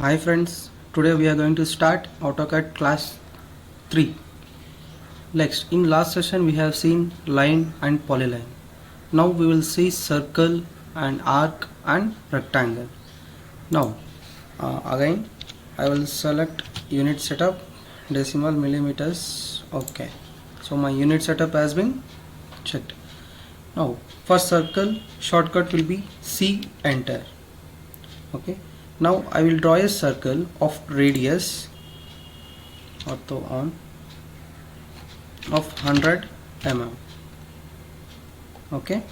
Hi friends, today we are going to start Autocad class 3. Next, in last session we have seen line and polyline. Now we will see circle and arc and rectangle. Now again I will select unit setup, decimal millimeters. Okay, so my unit setup has been checked. Now for circle, shortcut will be C, enter. Okay, now I will draw a circle of radius ortho on of 100 mm. Okay,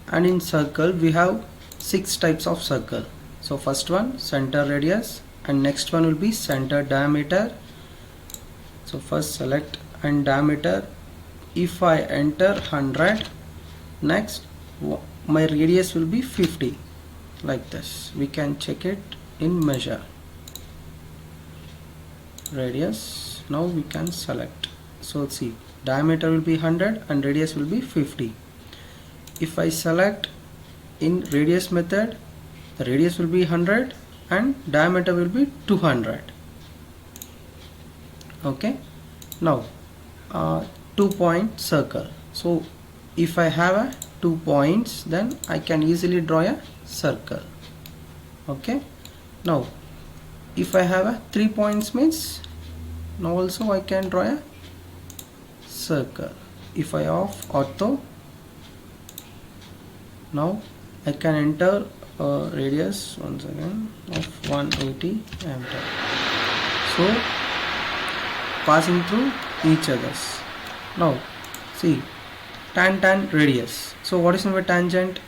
and in circle we have 6 types of circle. So first one center radius, and next one will be center diameter. So first select and diameter. If I enter 100, next my radius will be 50, like this. We can check it in measure radius. Now we can select. So see, diameter will be 100 and radius will be 50. If I select in radius method, the radius will be 100 and diameter will be 200. Okay, now 2-point circle. So if I have a 2 points, then I can easily draw a circle. Okay, now if I have a 3 points means now also I can draw a circle. If I off ortho, now I can enter radius once again of 180, enter. So passing through each others. Now see, tan radius. So what is my tangent?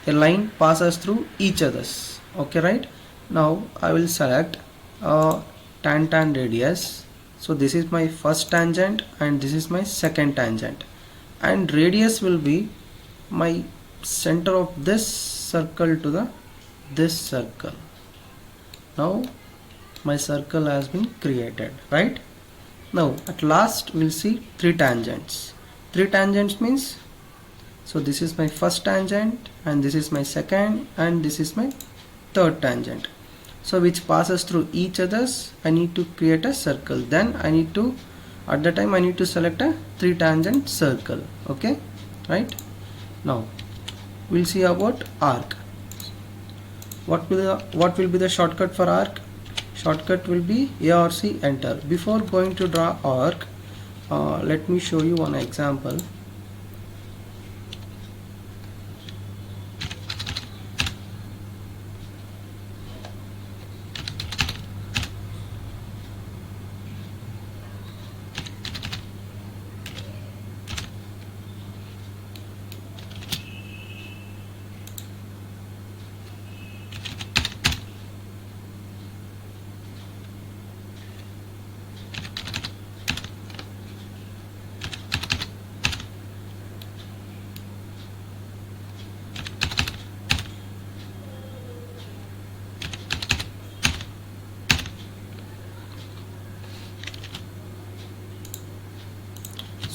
A line passes through each others. Okay, right? Now I will select tan radius. So this is my first tangent and this is my second tangent, and radius will be my center of this circle to this circle. Now my circle has been created, right? Now at last we'll see 3 tangents. 3 tangents means, so this is my first tangent and this is my second and this is my third tangent. So which passes through each others. I need to create a circle. Then I need to, at the time I need to select a 3 tangent circle. Okay, right? Now we'll see about arc. What will be the shortcut for arc? Shortcut will be A or C, enter. Before going to draw arc, let me show you one example.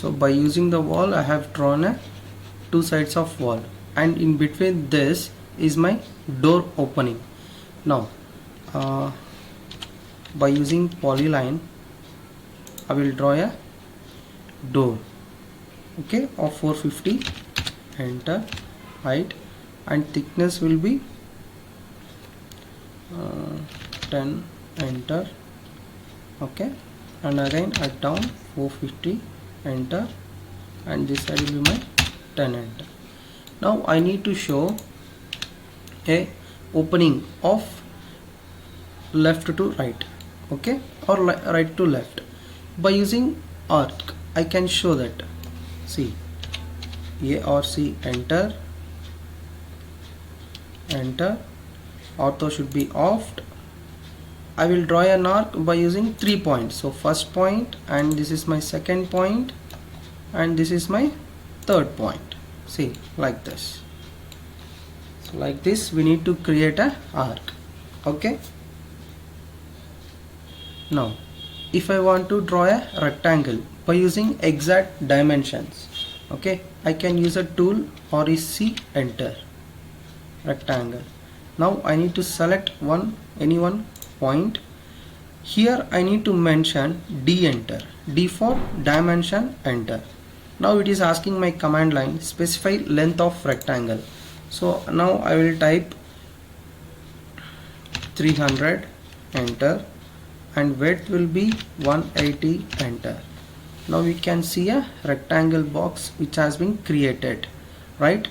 So by using the wall, I have drawn a 2 sides of wall, and in between this is my door opening. Now by using polyline, I will draw a door, okay, of 450, enter. Height and thickness will be 10, enter. Okay, and again at down 450, enter, and this side will be my 10, enter. Now I need to show a opening of left to right, okay, or right to left. By using arc, I can show that. See, A or C, enter, enter. Ortho should be offed. I will draw an arc by using 3 points. So first point, and this is my second point, and this is my third point. See, like this. So like this we need to create a arc. Okay, now if I want to draw a rectangle by using exact dimensions, okay, I can use a tool or C, enter. Rectangle. Now I need to select any one point Here I need to mention D enter. D for dimension enter. Now it is asking my command line specify length of rectangle. So now I will type 300 enter and width will be 180 enter. Now we can see a rectangle box which has been created, right,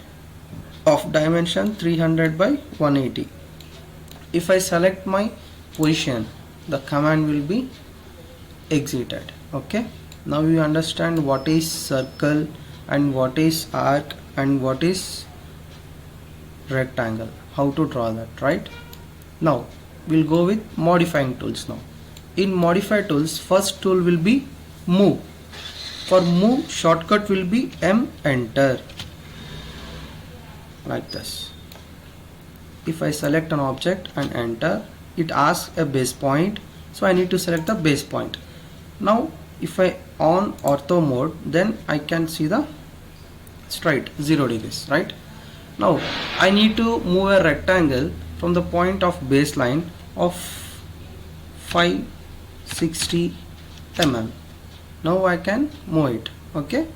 of dimension 300 by 180. If I select my position, the command will be exited. Okay, now you understand what is circle and what is arc and what is rectangle, how to draw that, right? Now we'll go with modifying tools. Now in modify tools, first tool will be move. For move, shortcut will be M enter, like this. If I select an object and enter, it asks a base point, so I need to select the base point. Now if I on ortho mode, then I can see the straight 0 degrees, right? Now I need to move a rectangle from the point of baseline of 560 mm. Now I can move it. Okay,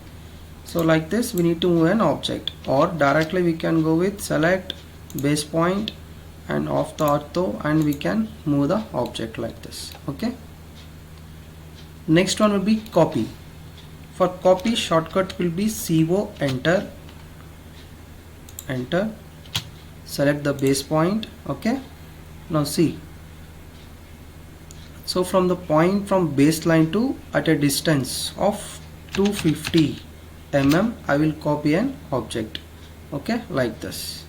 so like this we need to move an object, or directly we can go with select base point and off the ortho and we can move the object like this. Okay, next one will be copy. For copy, shortcut will be CO enter, enter, select the base point. Okay, now see, so from the point from baseline to at a distance of 250 mm I will copy an object. Okay, like this.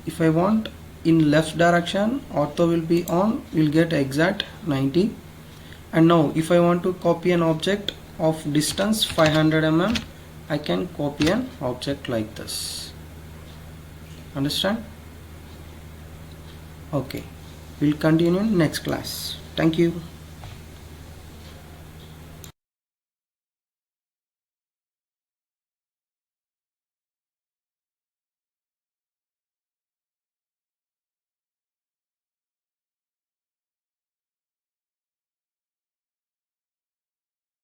If I want in left direction, ortho will be on, will get exact 90. And now if I want to copy an object of distance 500 mm, I can copy an object like this. Understand? Okay, we'll continue in next class. Thank you.